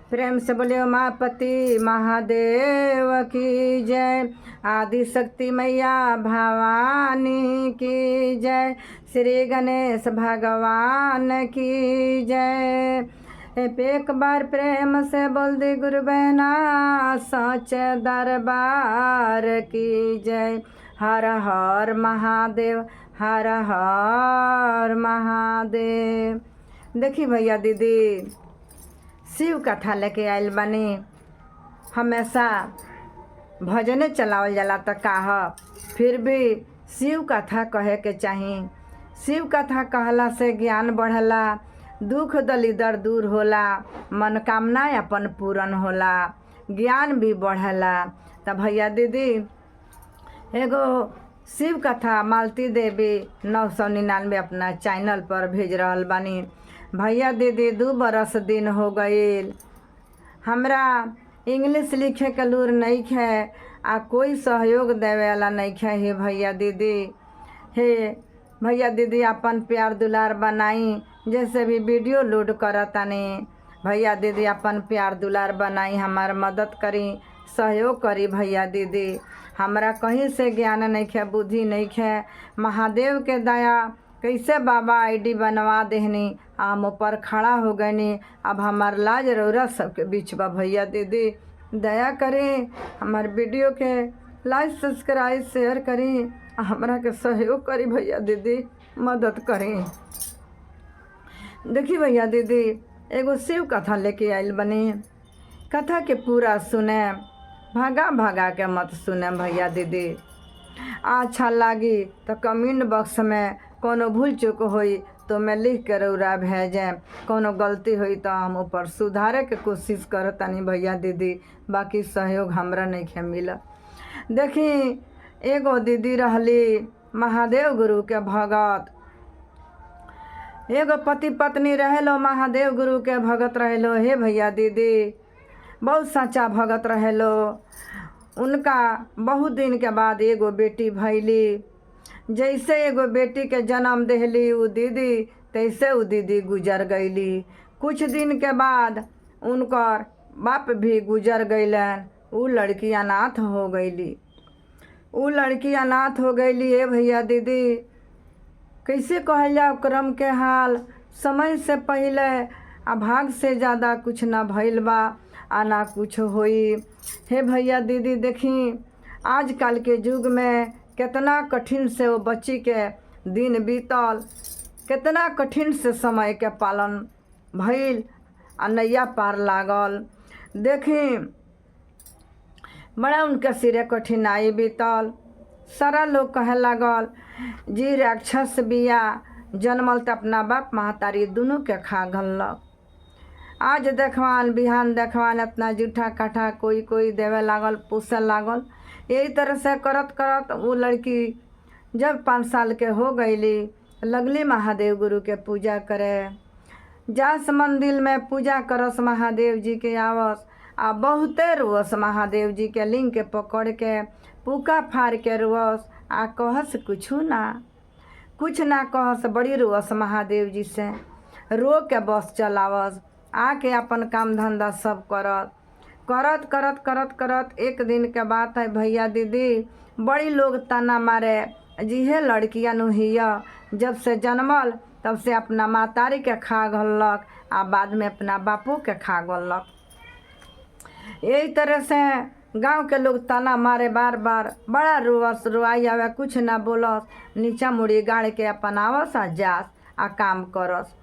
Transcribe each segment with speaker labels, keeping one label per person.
Speaker 1: प्रेम से बोले उमापति महादेव की जय। आदि शक्ति मैया भवानी की जय। श्री गणेश भगवान की जय। एक बार प्रेम से बोल दे गुरु बहना सच दरबार की जय। हर हर महादेव, हर हर महादेव। देखी भैया दीदी, शिव कथा लेके आयल बनी। हमेशा भजने चलावल जाला त काह, फिर भी शिव कथा कहे के चाही। शिव कथा कहला से ज्ञान बढ़ला, दुख दलिदर दूर होला, मनोकामना अपन पूर्ण होला, ज्ञान भी बढ़ला। त भैया दीदी एगो शिव कथा मालती देवी 999 अपना चैनल पर भेज रहल बानी। भैया दीदी 2 बरस दिन हो गईल, हमरा इंग्लिश लिखे के लूर नहीं है आ कोई सहयोग देवे वाला नहीं है। हे भैया दीदी अपन प्यार दुलार बनाई। जैसे भी वीडियो लोड करतानी भैया दीदी अपन प्यार दुलार बनाई, हमार मदद करी, सहयोग करी। भैया दीदी हमरा कहीं से ज्ञान नहीं है, बुद्धि नहीं है। महादेव के दया कैसे बाबा आईडी बनवा देहनी, हम ऊपर खड़ा हो गनी। अब हमार लाज रौरा सबके बीच बा। भैया दीदी दया करें, हमार वीडियो के लाइक सब्सक्राइब शेयर करें, हमरा के सहयोग करी। भैया दीदी मदद करें। देखी भैया दीदी एगो शिव कथा लेके आइल बनी। कथा के पूरा सुने, भागा भागा के मत सुने। भैया दीदी अच्छा लागी तो कमेंट बॉक्स में कोनो भूल चूक होई तो मैं लिख के रौरा भेजें। कोनो गलती हुई तो हम ऊपर सुधारे के कोशिश करतानी। भैया दीदी बाकी सहयोग हमरा नहीं के मिला। देखी एगो दीदी रहली महादेव गुरु के भगत। एगो पति पत्नी रहेलो, महादेव गुरु के भगत रहेलो। हे भैया दीदी बहुत सच्चा भगत रहेलो। उनका बहुत दिन के बाद एगो बेटी भैली। जैसे एगो बेटी के जन्म देहली उ दीदी, तैसे उ दीदी गुजर गईली। कुछ दिन के बाद उनकर बाप भी गुजर गईलन। उ लड़की अनाथ हो गईली। ए भैया दीदी कैसे कहल जाओ क्रम के हाल। समय से पहले आ भाग से ज़्यादा कुछ ना भइल बा आ ना कुछ होई। हे भैया दीदी देखी आजकल के युग में कितना कठिन से वो बच्ची के दिन बीतल, कितना कठिन से समय के पालन भइल आ नैया पार लागल। देखी बड़ा उनके सिरे कठिनाई बीतल। सारा लोग कहे लागल जी राक्षस बिया, जन्मल त अपना बाप महतारी दोनों के खा गलक। आज देखवान बिहान देखवान इतना जूठा काठा कोई देवे लागल, पूछे लागल। यही तरह से करत करत वो लड़की जब 5 साल के हो गईली, लगली महादेव गुरु के पूजा करे। जास मंदिर में पूजा करस महादेव जी के आवस आ बहुते रोस महादेव जी के लिंग के पकड़ के पुका फाड़ के रोस आ कहस कुछ ना कहस। बड़ी रोस महादेव जी से, रो के बस चलावस। आके अपन काम धंधा सब करत एक दिन के बात है भैया दीदी, बड़ी लोग ताना मारे जिहे लड़कियां नुहिया जब से जन्मल तब से अपना मातारी के खा गलक आ बाद में अपना बापू के खा गलक। यही तरह से गांव के लोग ताना मारे बार बार। बड़ा रोवस, रोआई आवे, कुछ ना बोलस, नीचा मुड़ी गाड़ के अपन आवस आ जास आ काम करस।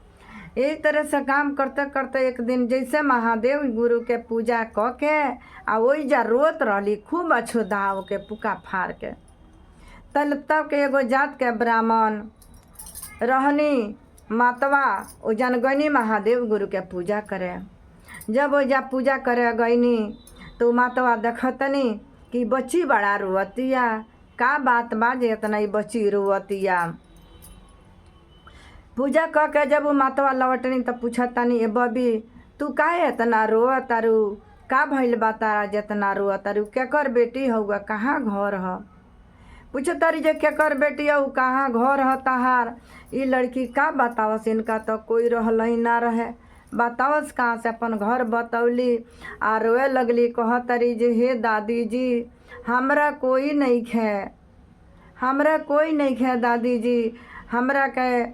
Speaker 1: यही तरह से काम करते करते एक दिन जैसे महादेव गुरु के पूजा क के आ वही जा रोत रहली खूब अछुदाव के पुका फाड़ के। तब के एगो जात के ब्राह्मण रहनी मातवा ओ जनगनी महादेव गुरु के पूजा करे। जब वो जा पूजा करे गईनी तो मातवा देखतनी कि बच्ची बड़ा रोवतिया। का बात बा जे इतना ही बच्ची रोवतिया। पूजा क के जब वो मातवा लौटनी तो पूछतानी ए बबी तू काहे इतना रोवतारू, का भइल बा तारा जितना रोवतारू, केकर बेटी हउआ, कहाँ घर ह। पूछतारी जे केकर बेटी हउ, कहाँ घर ह तहार। ई लड़की का बतावस, इनका तो कोई रहल ही ना रहे, बतावस कहाँ से अपन घर बतौली आ रोए लगली। कहतरी जे हे दादी जी हमरा कोई नहीं खे, हमरा कोई नहीं खे दादी जी, हमरा के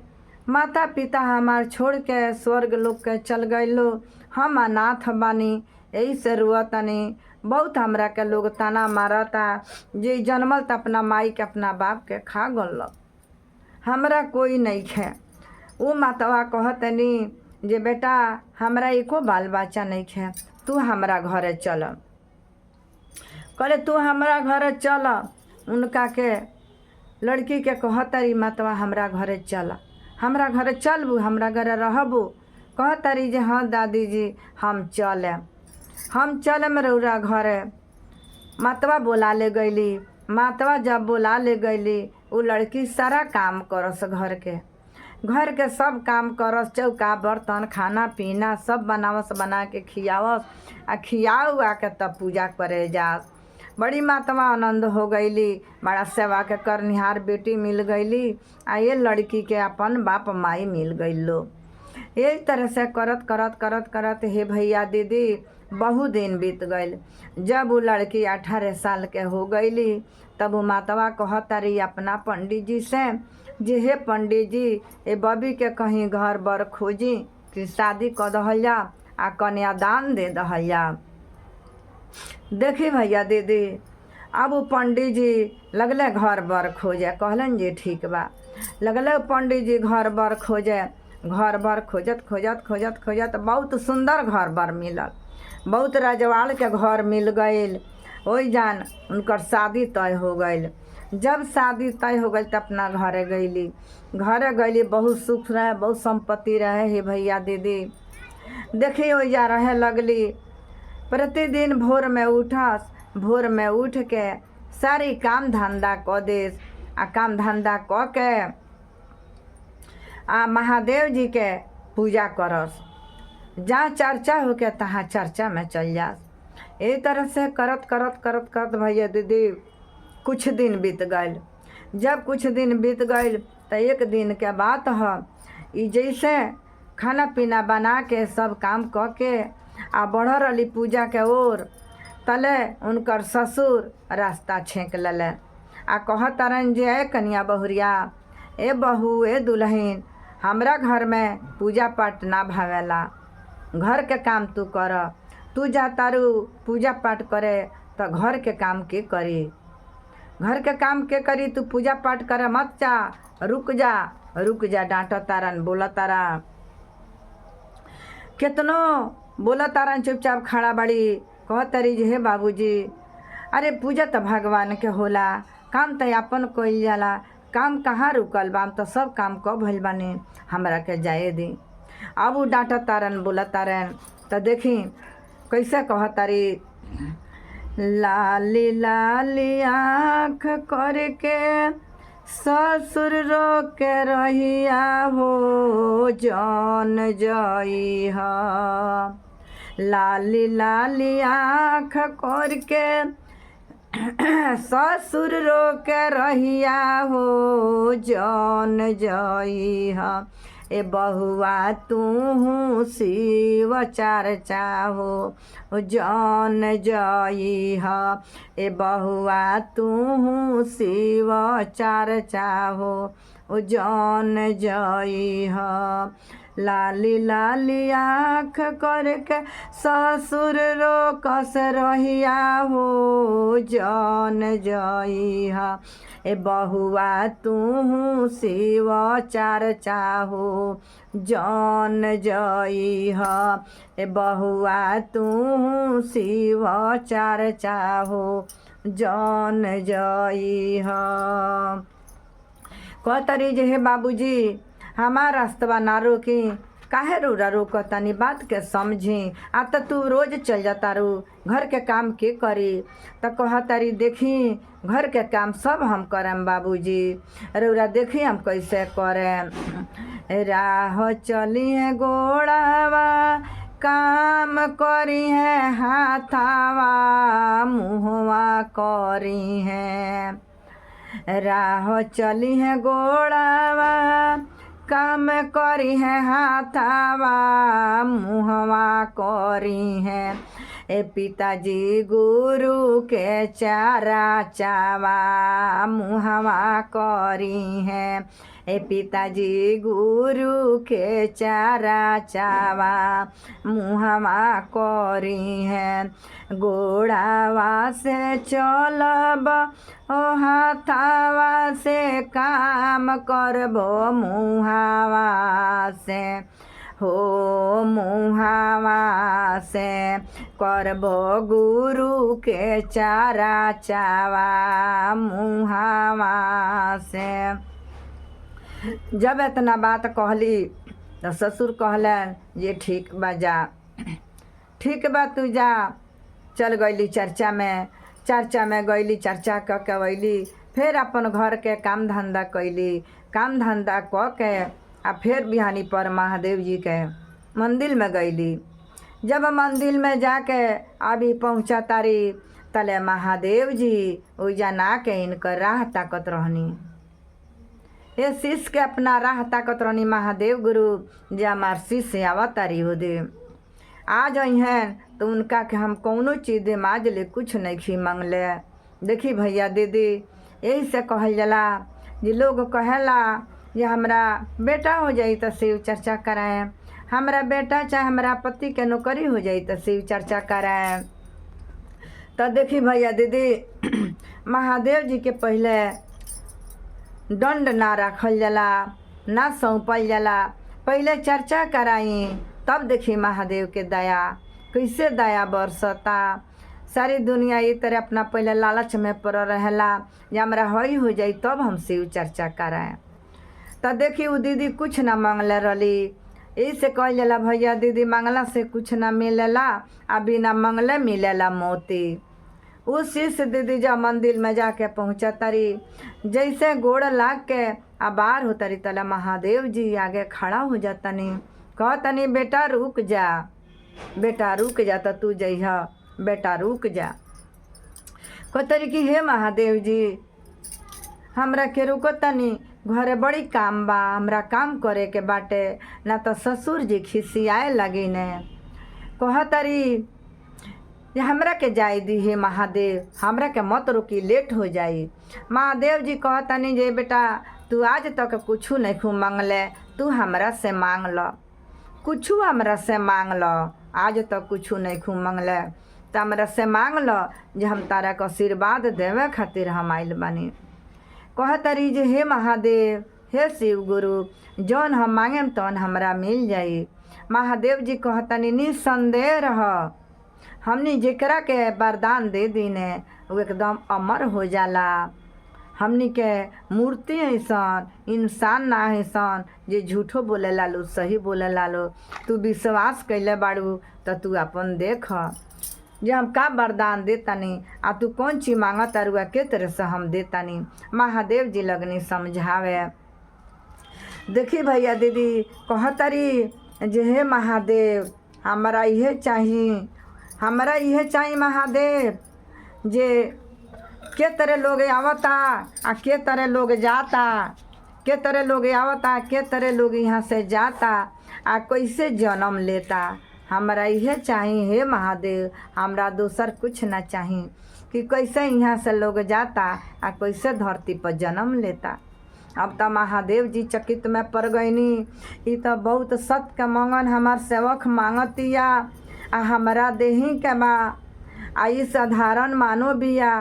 Speaker 1: माता पिता हमार छोड़ के स्वर्ग लोग के चल गइलो, हम अनाथ बानी, यही से रुअतनी। बहुत हमरा के लोग ताना मारता जे जन्मल त अपना माई के अपना बाप के खा गलक, हमरा कोई नहीं खे। उ मातवा कहतनी जे बेटा हमरा एको बाल बच्चा नहीं खे, तू हमरा घरे चल। कहले तू हमरा घरे चल। उनका के लड़की के कहतरी मातवा हमरा घरे चल, हमरा घरे चलबू, हमरा घरे रहबू। कहतरी जे हाँ दादी जी हम चलम रौरा घरे। मातवा बोला ले गईली। मातवा जब बोला ले गईली, उ लड़की सारा काम करस, घर के सब काम करस, चौका बर्तन खाना पीना सब बनावस, बना के खियावस आ खिया के तब पूजा करे जास। बड़ी मातवा आनंद हो गईली, बड़ा सेवा के करनिहार बेटी मिल गईली आ ये लड़की के अपन बाप माई मिल गईलो। यही तरह से करत करत करत करत हे भैया दीदी बहुत दिन बीत गईल। जब वो लड़की 18 साल के हो गईली तब वो मातवा कहतरी अपना पंडित जी से जे हे पंडित जी ए बबी के कहीं घर बर खोजी कि शादी कर दहल जा आ कन्यादान दे दहल जा। देखी भैया दीदी अब वो पंडित जी लगले घर बर खोजे। कहलन जी ठीक बा। लगले पंडित जी घर बर खोजे। घर बर खोजत खोजत खोजत खोजत बहुत सुंदर घर बर मिलल, बहुत रजवाड़ के घर मिल गईल। ओई जान उनकर शादी तय हो गईल। जब शादी तय हो गई तो अपना घरे गईली। बहुत सुख रहे, बहुत संपत्ति रहे। हे भैया दीदी देखी ओइजा रहे लगली। प्रतिदिन भोर में उठस, भोर में उठ के सारी काम धंधा क देस आ काम धंधा क के आ महादेव जी के पूजा करस। जहाँ चर्चा होके तहाँ चर्चा में चल जास। यही तरह से करत करत करत करत भैया दीदी कुछ दिन बीत गईल। जब कुछ दिन बीत गईल तो एक दिन के बात ह, ई जैसे खाना पीना बना के सब काम क के आ बढ़ रही पूजा के ओर, तले उनकर ससुर रास्ता छेक लले आ कहतरन जे ए कन्या बहुरिया, ए बहू, ए दुल्हन, हमरा घर में पूजा पाठ ना भावेला, घर के काम तू कर। तू जा तारू पूजा पाठ करे तो घर के काम के करी, घर के काम के करी, तू पूजा पाठ करे मत जा, रुक जा। डांट तारन, बोला तारा, कितनो बोला तारन, चुपचाप खड़ा बड़ी। कहतरी जे हे बाबूजी अरे पूजा तो भगवान के होला, काम तो अपन कोई जाला, काम कहाँ रुकल बा, हम तो सब काम क भइल बानी, हमरा के जाए दी। अब वो डांट तारन, बोला तारन तो देखी कैसे कहतारी। लाली लाली आँख करके ससुर रो के रहिया हो जान जई हा। लाली लाली आँख करके ससुर रो के रहिया हो जान जई हा। ए बहुआ तू शिव चर्चा हो जान जई हा। ए बहुआ तू शिव चर्चा हो जान जई हा। लाली लाली आँख करके ससुर रो कस रहिया हो जान जई हा। ए बहुआ तू शिव चर्चा हो जान जई हा। ए बहुआ तू शिव चर्चा हो जान जई हा। कहतरी जे हे बाबूजी हमार रास्तवा ना रोकी, काहे रोरा रोकतानी, बात के समझी। आ तो तू रोज चल जाता रू, घर के काम के करी। तो कहतारी देखी घर के काम सब हम करम बाबूजी, रौरा देखी हम कैसे करम। राह चली है गोड़ावा, काम करी है हाथावा, मुहवा करी है। राह चली है गोड़ावा, काम करी है हाथावा मुहवा करी है। ए पिताजी गुरु के चारा चावा मुहवा करी है। ए पिताजी गुरु के चारा चावा मुहवा करी है। गोड़ावा से चलब ओ हाथावा से काम करबो मुहावा से हो मुहावा से करबो गुरु के चारा चावा मुहावा से। जब इतना बात कहली तो ससुर कहलन ये ठीक बा जा, ठीक बा तू जा। चल गईली चर्चा में गईली, चर्चा क के अइली, फिर अपन घर के काम धंधा कैली। काम धंधा क के आ फिर बिहानी पर महादेव जी के मंदिर में गईली। जब मंदिर में जाके अभी पहुँचा तारी तले महादेव जी ओइजा ना के इनकर राह ताकत रहनी। ये शिष्य के अपना राह ताकत रहनी महादेव गुरु जे हमार शिष्य आवतारी हो दे आ जइहन तो उनका के हम कौनो चीज़ दे माज ले कुछ नहीं खी मांगले। देखी भैया दीदी यही से कहल जाला जे लोग कहेला जे हमरा बेटा हो जाई तो शिव चर्चा कराएं, हमरा बेटा चाहे हमरा पति के नौकरी हो जाई तो शिव चर्चा कराएं। तो देखी भैया दीदी महादेव जी के पहले दंड ना रखल जाला ना सौंपल जाला, पहले चर्चा कराई तब देखी महादेव के दया कैसे दया बरसता। सारी दुनिया ये तरह अपना पहले लालच में पड़ रहेला जे हमरा हई हो जाई तब हम शिव चर्चा कराएं। तो देखी वो दीदी कुछ ना मांगले रही। यही से कहल जाला भैया दीदी मांगला से कुछ ना मिलेला आ बिना मांगले मिलेला मोती। उस शिष्य दीदी जब मंदिर में जाके पहुँचा तारी जैसे गोड़ लाग के आ बाहर हो तारी तला महादेव जी आगे खड़ा हो जातनी, कहतनी बेटा रुक जा, बेटा रुक जा। तो तू जइह बेटा रुक जा। कहतरी कि हे महादेव जी हमरा के रुको तनी, घरे बड़ी काम बा, हमरा काम करे के बाटे ना तो ससुर जी खिसियाए लगी ने। कहतरी जे हमरा के जाय दी हे महादेव, हमरा के मत रोकी लेट हो जाई। महादेव जी कहतनी जे बेटा तू आज तक कुछ नहीं खू मांगले, तू हमरा से मांग ल, कुछ हमरा से मांग ल। आज तक कुछ नहीं खू मांगले तो हमरा से मांग ल जे हम तारा के आशीर्वाद देवे खातिर हम आइल बानी। कहतरी जे हे महादेव हे शिव गुरु जौन हम मांगेम तौन हमरा मिल जाई। महादेव जी कहतनी निसंदेह रह, हमनी जेकरा के वरदान दे दीने वो एकदम अमर हो जाला। हमनी के मूर्ति ऐसन इंसान ना ऐसन जे झूठो बोले लालो सही बोले लालो। तू विश्वास कैले बाड़ू तो तू अपन देख जे हम का वरदान देतानी आ तू कौन चीज मांगत तारुआ के तरह से हम देतानी। महादेव जी लगनी समझावे। देखी भैया दीदी कहतरी जे हे महादेव हमरा इहे चाहिए, हमरा इहे चाहिए महादेव जे के तरह लोग आवता आ के तरह लोग जाता, के तरह लोग आवता के तरह लोग यहाँ से जाता आ कैसे जन्म लेता। हमरा इहे चाहिए हे महादेव, हमरा दोसर कुछ ना चाहिए कि कैसे यहाँ से लोग जाता आ कैसे धरती पर जन्म लेता। अब तो महादेव जी चकित में पड़ गईनी। ये तो बहुत सत्य के मंगन हमार सेवक मांगतिया आ हमरा देही के बा आ ई साधारण मानो बिया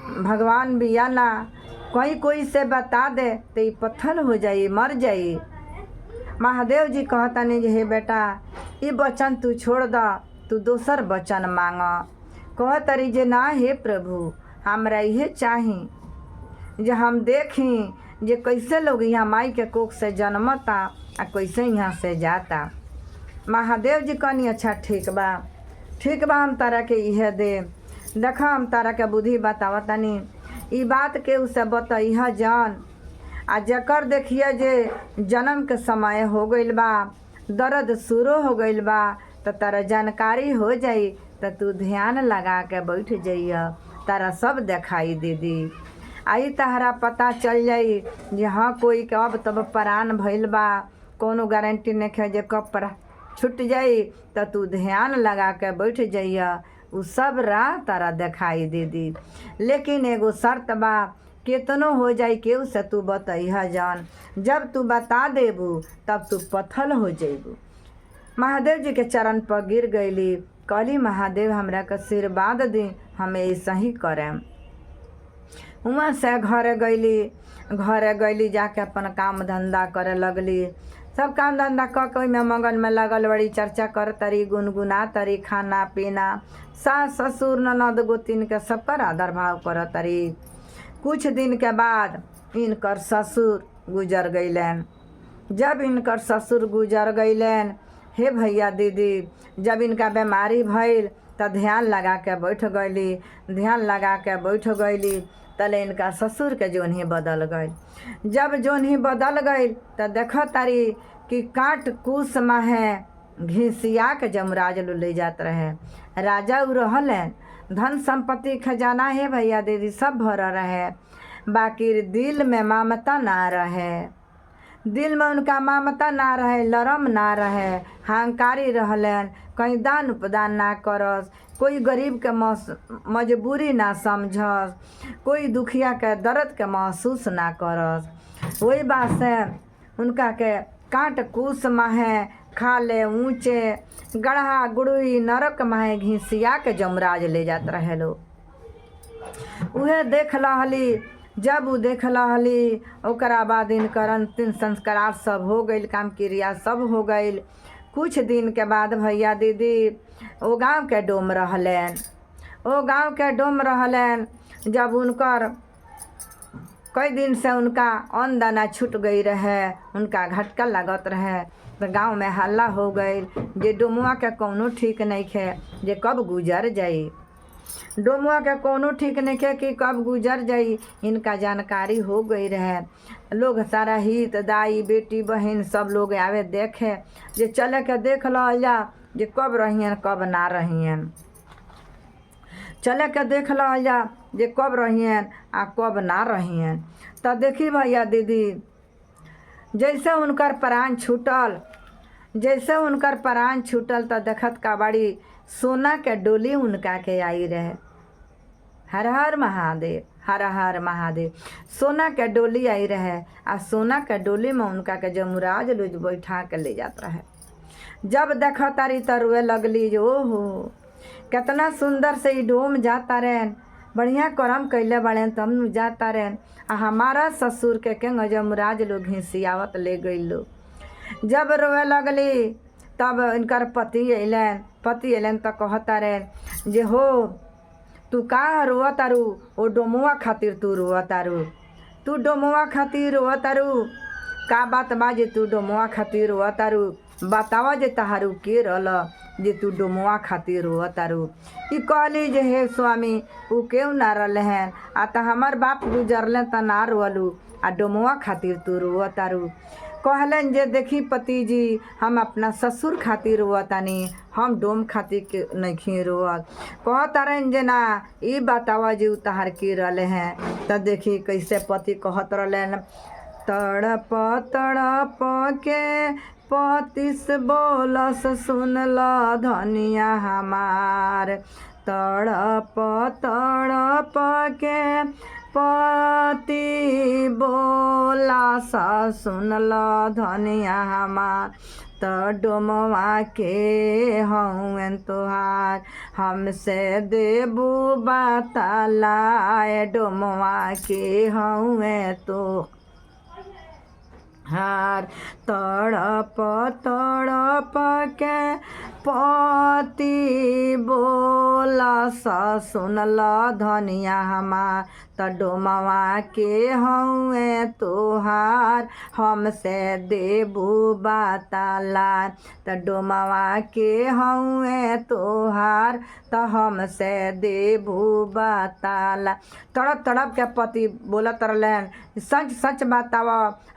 Speaker 1: भगवान बिया ना, कोई से बता दे तो ये पत्थर हो जाई मर जाई। महादेव जी कहतनी जे हे बेटा ये वचन तू छोड़ द, तू दोसर वचन मांग। कहतरी जे ना हे प्रभु हमरा इहे चाही जे हम देखी जे कैसे लोग यहाँ माई के कोख से जन्मता आ कैसे यहाँ से जाता। महादेव जी कहनी अच्छा ठीक बा हम तारा के इहे दे। देखा हम तारा के बुद्धि बतावतनी ई बात के उसे बतइह जान आ जकर देखिए जे जन्म के समय हो गइल बा, दर्द शुरू हो गइल बा तो तारा जानकारी हो जाई तो तू ध्यान लगा के बैठ जाइए, तारा सब दिखाई दे दी। आई तहरा पता चल जाई जे हाँ कोई के अब तब परान भइल बा, कोनो गारंटी नहीं है जे कब पर छूट जाई, तो तू ध्यान लगा के बैठ जाइया, उ सब राह तारा दिखाई दे दी। लेकिन एगो शर्त बा, केतनो हो जाई केहू से तू बतैहा जान, जब तू बता देबू तब तू पत्थल हो जइबू। महादेव जी के चरण पर गिर गईली, कहली महादेव हमरा के आशीर्वाद दी, हम ऐसा ही करें। वहाँ से घरे गईली जाके अपन काम धंधा करे लगली। सब काम धंधा क के में मगन में लगल बड़ी, चर्चा कर तरी, गुनगुना तरी, खाना पीना, सास ससुर ननद गोतिन के सबकर आदर भाव कर तरी। कुछ दिन के बाद इनकर ससुर गुजर गईलन। जब इनकर ससुर गुजर गईलन, हे भैया दीदी, जब इनका बीमारी भइल तो ध्यान लगा के बैठ गईली, तले इनका ससुर के जोन बदल गई। जब जोन बदल गई तो देख तारी कि काट कूस में घिसिया के जमराज ले जात रहे। राजा उ रहलन, धन संपत्ति खजाना है भैया दीदी सब भर रहे, बाकी दिल में ममता ना रहे। दिल में उनका ममता ना रहे, लरम ना रहे, हंकारी रहलन, कहीं दान उपदान ना करस, कोई गरीब के मजबूरी ना समझस, कोई दुखिया के दर्द के महसूस ना करस। वही बात से उनका के काट कूस माहे, खाले ऊंचे, गढ़ा गुड़ुई नरक माहे घिसिया के जमराज ले जात रहे लो। उहे देख लहली। जब वो देख लहली ओकरा बाद इनकर अंतिम संस्कार सब हो गई, काम क्रिया सब हो गई। कुछ दिन के बाद भैया दीदी वो गांव के डोम रहलन। जब उनकर कई दिन से उनका अन्न दाना छूट गई रहे, उनका घटका लागत रहे, तो गांव में हल्ला हो गई जे डोमुआ के कौनो ठीक नहीं है जे कब गुजर जाई। डोमुआ के कोनो ठीक नहीं है कि कब गुजर जाई। इनका जानकारी हो गई रहे। लोग सारा हित दाई बेटी बहन सब लोग आवे देखे जे चले के देख लो जा जे कब रहियन कब ना रहियन, चले के देख लो जा जे कब रहियन आ कब ना रहियन। तो देखी भैया दीदी जैसे उनकर प्राण छूटल तो देखत का बड़ी सोना के डोली उनका के आई रहे। हर हर महादेव, हर हर महादेव। सोना के डोली आई रहे आ सोना के डोली में उनका के जमुराज लोग बैठा के ले जात रहे। जब देख तारी तो रोए लगली जो ओहो कितना सुंदर से डोम जाता रहन, बढ़िया करम कैले बड़े तब जाता रहन। आ हमारा ससुर के जमुराज लोग घिसियावत ले गई लोग। जब रोए लगली तब इनकर पति अलन तो कहता रहे जे हो तू का रोआ तारू, ओ डोमुआ खातिर तू रोआ तारू, तू डोमुआ खातिर रोआ तारू, का बात बा जे तू डोमुआ खातिर रोआ तारू, बतावा जे तहारू के रहल जे तू डोमुआ खातिर रोआ तारू। ई कहली जे हे स्वामी उ केहू ना रहले हैं, आ त हमार बाप गुजरले त ना रोलू, आ डोमुआ खातिर तू रोआ तारू। कहलन जे देखी पति जी हम अपना ससुर खातिर रोअतानी, हम डोम खातिर के नहीं रोअत। कहतारन जे ना ई बतावा जी उतार के रहले हैं। त देखी कैसे पति कहत रहलन, तड़प तड़प के पतिस बोलस सुनल धनिया हमार, तड़प तड़प के पति बोला सा सुनल धनिया हमार, त डोमवा के हउन तोहार, हमसे देबू बतालाए डोमवा के हउए तो हार। तड़प तड़प के पति बोला सा सुनल धनिया हमार, त डोमवा के हउए तोहार, हमसे देबू बताला, त डोमवा के हउए तोहार, त हमसे देबू बताला। तड़प तड़प के पति बोलत रहलन सच सच बताव,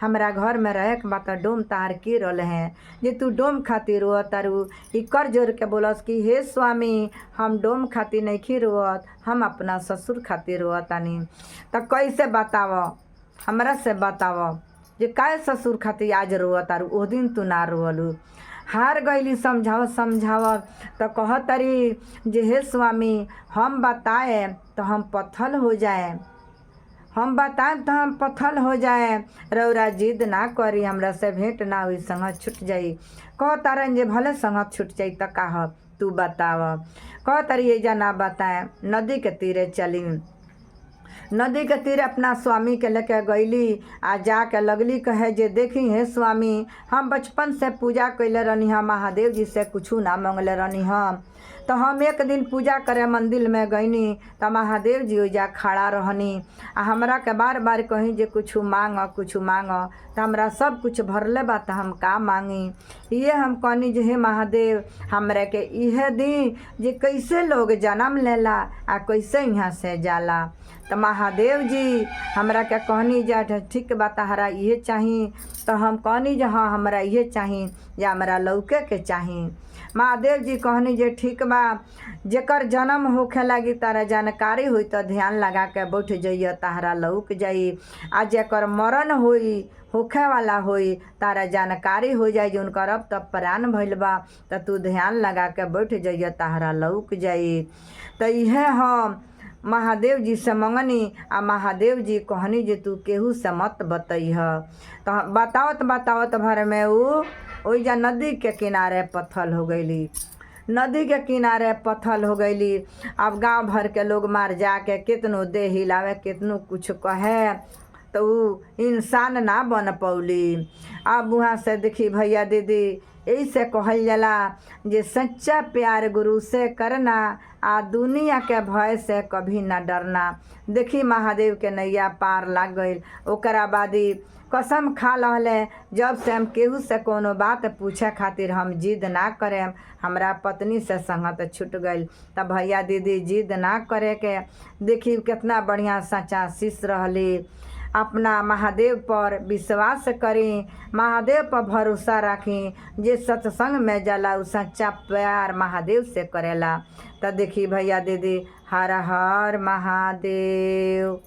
Speaker 1: हमरा घर में रहे के बात डोम तार के रल हैं जे तू डोम खातिर रोअ तारू। ई कर जोर के बोलस कि हे स्वामी, हम डोम खातिर नहीं रोअत, हम अपना ससुर खातिर रोअतानी। तो कैसे बताव, हमरा से बताव जे काय ससुर खातिर आज रोअत तारू, ओ दिन तू ना रोअलू। हार गईली समझाव समझाव तो कह तारी जे हे स्वामी, हम बताए तो हम पत्थर हो जाए, हम बताए तो हम पत्थर हो जाए। रौरा जिद ना करी, हमरा से भेंट ना हुई, संगत छूट जाई। कह तारन जे भले संगत छूट जाई तो कह तू बताव। कह तारी एजा ना बताए, नदी के तीरे चली। नदी के तीरे अपना स्वामी के लेके गईली आ जाके लगली कहे जे देखी हे स्वामी, हम बचपन से पूजा कैले रहनी हम, महादेव जी से कुछ ना मांगले रहनी हम। तो हम एक दिन पूजा करे मंदिर में गईनी तो महादेव जी ओइजा खड़ा रहनी आ हमरा के बार बार कहीं जे कुछ मांग कुछ मांग। तो हमरा सब कुछ भरले बा, तो हम का मांगी। ये हम कहनी जे हे महादेव, हमरा के इहे दी जे कैसे लोग जन्म लेला आ कैसे यहाँ से जाला। तो महादेव जी हमरा के कहनी जे ठीक बा, तहरा इहे चाही। तो हम कहनी जे हाँ हमरा इहे चाही, या हमरा लौके के चाही। महादेव जी कहनी जे ठीक बा, जेकर जन्म होखे लगी तारा जानकारी हुई तो ध्यान लगा के बैठ जाइए, तारा लौक जाई। आ जेकर मरण हुई होखे वाला हुई तारा जानकारी हो जाए जो उनकर अब तब प्राण भइल बा, तो तू ध्यान लगा के बैठ जाइए, तारा लौक जाई। तो इहे हम महादेव जी से मंगनी आ महादेव जी कहनी जे तू केहू से मत बतैह। तो बतावत बतावत भर में ओइजा नदी के किनारे पत्थर हो गईली, नदी के किनारे पत्थर हो गईली। अब गांव भर के लोग मार जाके कितनो दे हिलावे, कितनो कुछ कहे, तो ऊ इंसान ना बन पौली। अब वहाँ से देखी भैया दीदी, यही से कहल जाला जे सच्चा प्यार गुरु से करना, आ दुनिया के भय से कभी ना डरना। देखी महादेव के नैया पार लाग गईल। ओकरा बादी कसम खा लहले, जब से हम केहू से कोनो बात पूछे खातिर हम जिद ना करें, हमरा पत्नी से संगत छूट गईल। तब भैया दीदी जिद ना करे के, देखी कितना बढ़िया सच्चा शिष्य रहली। अपना महादेव पर विश्वास करी, महादेव पर भरोसा रखी। जे सत्संग में जाला उ सच्चा प्यार महादेव से करेला। तो देखी भैया दीदी, हर हर महादेव।